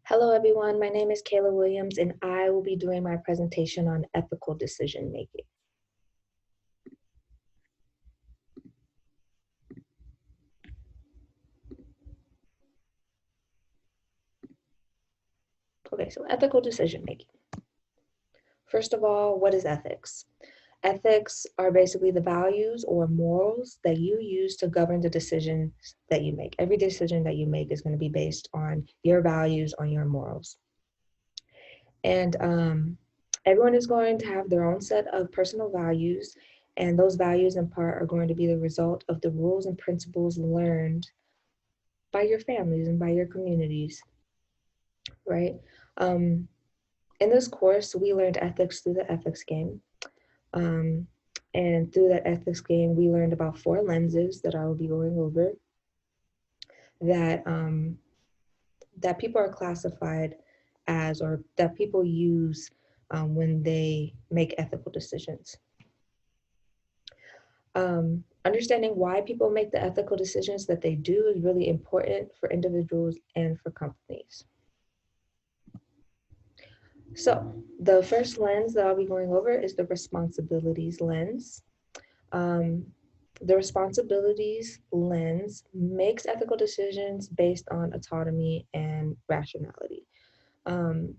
Hello everyone, my name is Kayla Williams and I will be doing my presentation on ethical decision making. Okay, so ethical decision making. First of all, what is ethics? Ethics are basically the values or morals that you use to govern the decisions that you make. Every decision that you make is going to be based on your values, on your morals. And everyone is going to have their own set of personal values, and those values in part are going to be the result of the rules and principles learned by your families and by your communities, right? Um, in this course, we learned ethics through the ethics game. Um, and through that ethics game, we learned about 4 lenses that I will be going over that, that people are classified as, or that people use when they make ethical decisions. Understanding why people make the ethical decisions that they do is really important for individuals and for companies. So the first lens that I'll be going over is the responsibilities lens. Um, the responsibilities lens makes ethical decisions based on autonomy and rationality. Um,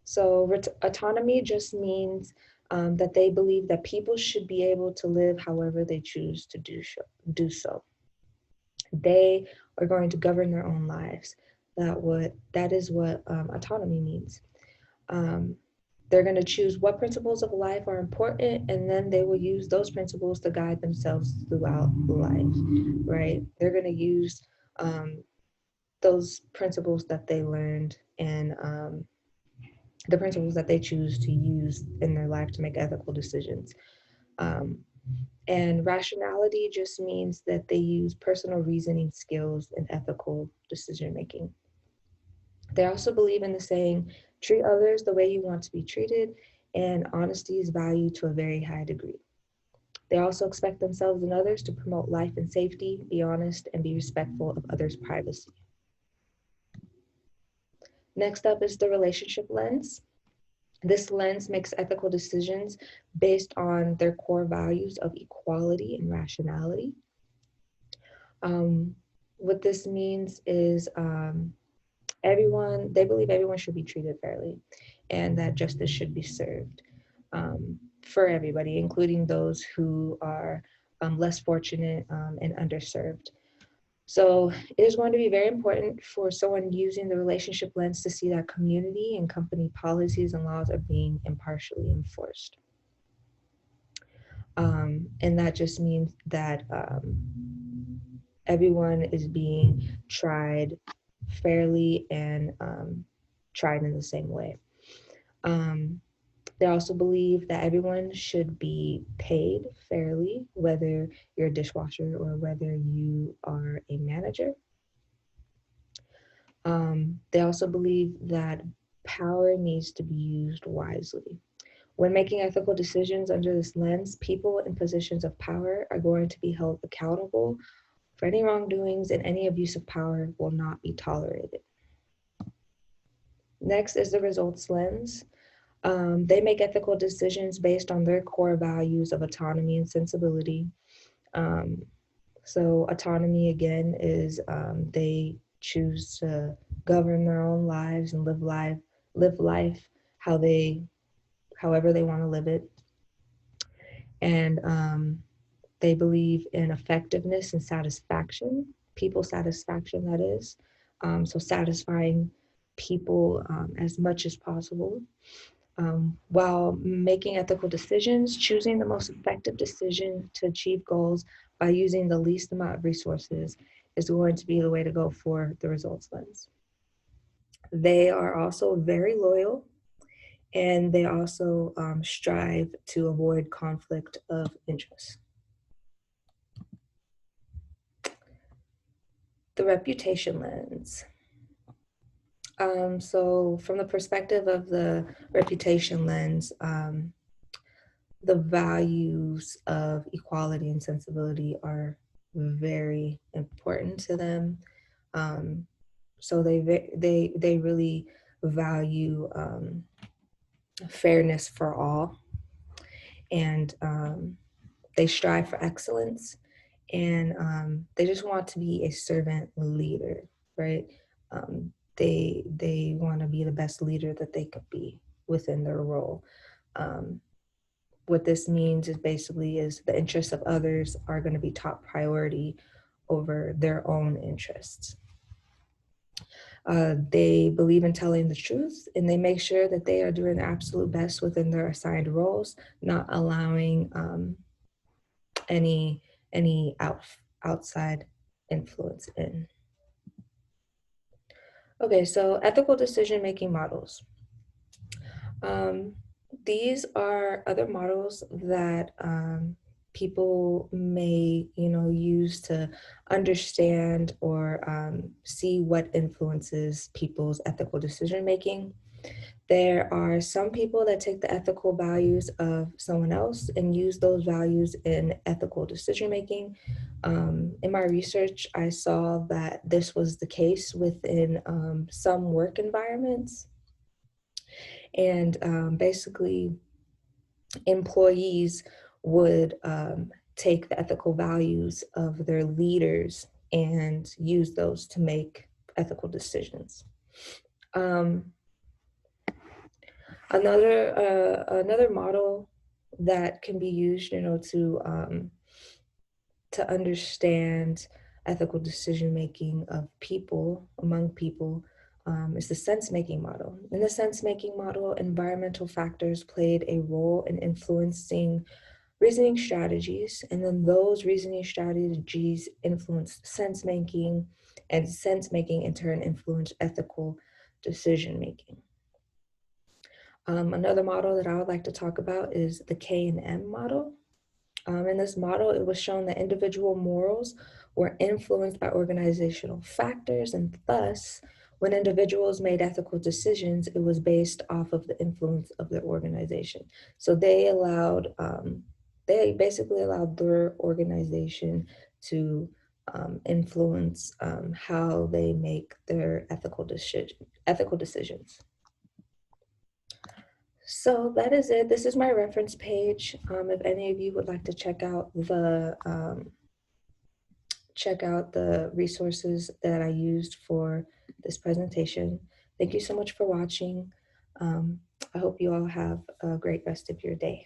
so autonomy just means that they believe that people should be able to live however they choose to do so. They are going to govern their own lives. That is what autonomy means. Um, they're going to choose what principles of life are important, and then they will use those principles to guide themselves throughout life, right? They're going to use those principles that they learned and the principles that they choose to use in their life to make ethical decisions. Um, and rationality just means that they use personal reasoning skills in ethical decision making. They also believe in the saying, treat others the way you want to be treated, and honesty is valued to a very high degree. They also expect themselves and others to promote life and safety, be honest, and be respectful of others' privacy. Next up is the relationship lens. This lens makes ethical decisions based on their core values of equality and rationality. What this means is they believe everyone should be treated fairly and that justice should be served for everybody, including those who are less fortunate and underserved. So it is going to be very important for someone using the relationship lens to see that community and company policies and laws are being impartially enforced. And that just means that everyone is being tried fairly and tried in the same way. They also believe that everyone should be paid fairly, whether you're a dishwasher or whether you are a manager. They also believe that power needs to be used wisely. When making ethical decisions under this lens, people in positions of power are going to be held accountable for any wrongdoings, and any abuse of power will not be tolerated. Next is the results lens. They make ethical decisions based on their core values of autonomy and sensibility. Um, so autonomy again is they choose to govern their own lives and live life however they want to live it. And they believe in effectiveness and satisfaction, people satisfaction, that is. So satisfying people as much as possible. While making ethical decisions, choosing the most effective decision to achieve goals by using the least amount of resources is going to be the way to go for the results lens. They are also very loyal, and they also strive to avoid conflict of interest. The reputation lens. So from the perspective of the reputation lens, the values of equality and sensibility are very important to them. So they really value fairness for all, and they strive for excellence, and they just want to be a servant leader, right? They want to be the best leader that they could be within their role. Um, what this means is basically is the interests of others are going to be top priority over their own interests. They believe in telling the truth, and they make sure that they are doing their absolute best within their assigned roles, not allowing any outside influence in. Okay, so ethical decision-making models. These are other models that people may, use to understand or see what influences people's ethical decision-making. There are some people that take the ethical values of someone else and use those values in ethical decision making. In my research, I saw that this was the case within some work environments. And basically, employees would take the ethical values of their leaders and use those to make ethical decisions. Another model that can be used, to understand ethical decision making of people among people is the sense making model. In the sense making model, environmental factors played a role in influencing reasoning strategies, and then those reasoning strategies influenced sense making, and sense making in turn influenced ethical decision making. Another model that I would like to talk about is the K&M model. In this model, it was shown that individual morals were influenced by organizational factors, and thus, when individuals made ethical decisions, it was based off of the influence of their organization. So they basically allowed their organization to influence how they make their ethical decisions. So that is it. This is my reference page. If any of you would like to check out the resources that I used for this presentation. Thank you so much for watching. I hope you all have a great rest of your day.